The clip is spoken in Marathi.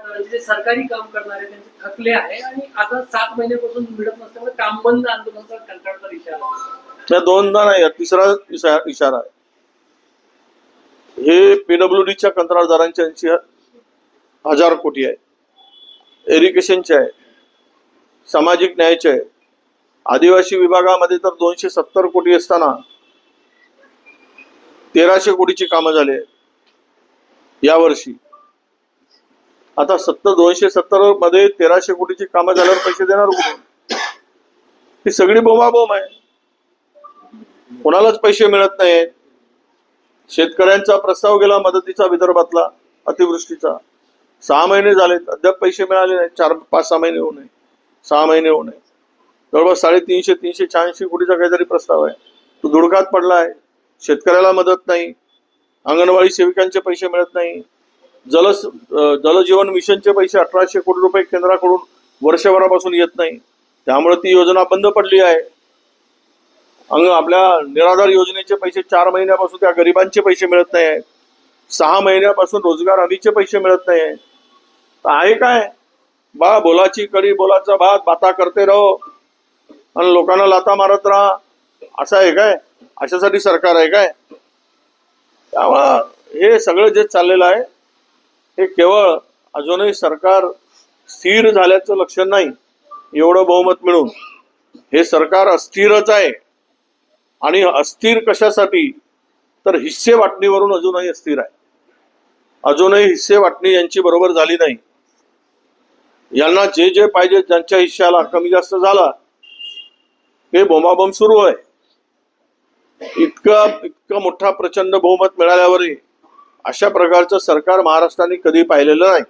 जे सरकारी काम करणारे त्यांचे थकले आहे आणि आता 7 महिन्यापासून मिळत नसल्यामुळे काम बंद आंदोलनाचा कंटाळता इशारा. त्या दोनदा नाही, तिसरा इशारा आहे. हे पीडब्ल्यूडीच्या कंत्राटदारांचे 80,000 कोटी आहे, एरिगेशनचे आहे, सामाजिक न्यायाचे आहे. आदिवासी विभागामध्ये तर 270 कोटी असताना 1300 कोटीची कामं झाले यावर्षी. आता 270 मध्ये 1300 कोटीची कामं झाल्यावर पैसे देणार कुठून? ही सगळी बोंबाबोंब आहे. कोणालाच पैसे मिळत नाहीत. शेतकऱ्यांचा प्रस्ताव गेला मदतीचा विदर्भातला अतिवृष्टीचा, 6 महिने झाले अद्याप पैसे मिळाले नाही. 4-5-6 महिने होऊ नये, 6 महिने होऊ नये. जवळपास 386 कोटीचा काहीतरी प्रस्ताव आहे, तो धुडकात पडला आहे. शेतकऱ्याला मदत नाही, अंगणवाडी सेविकांचे पैसे मिळत नाही, जलजीवन मिशनचे पैसे 1800 कोटी रुपये केंद्राकडून वर्षभरापासून येत नाही, त्यामुळे ती योजना बंद पडली आहे. आपल्या निराधार योजनेचे पैसे 4 महिन्यापासून त्या गरिबांचे पैसे मिळत नाही आहेत. 6 महिन्यापासून रोजगार हमीचे पैसे मिळत नाही आहेत. आहे काय बा, बोलाची कडी बोलाचा भात, बाता करते राहो आणि लोकांना लाता मारत राहा, असं आहे काय? अशासाठी सरकार आहे काय? त्यामुळं हे सगळं जे चाललेलं आहे हे केवळ अजूनही सरकार स्थिर झाल्याचं लक्षण नाही. एवढं बहुमत मिळून हे सरकार अस्थिरच आहे. आणि अस्थिर कशासाठी? तर हिस्से वाटणीवरून अजूनही अस्थिर आहे. अजूनही हिस्से वाटणी यांची बरोबर झाली नाही. यांना जे जे पाहिजे, ज्यांच्या हिश्श्याला कमी जास्त झाला, हे बोंबाबोंब सुरू आहे. इतकं मोठा प्रचंड बहुमत मिळाल्यावरही अशा प्रकारचं सरकार महाराष्ट्राने कधी पाहिलेलं नाही.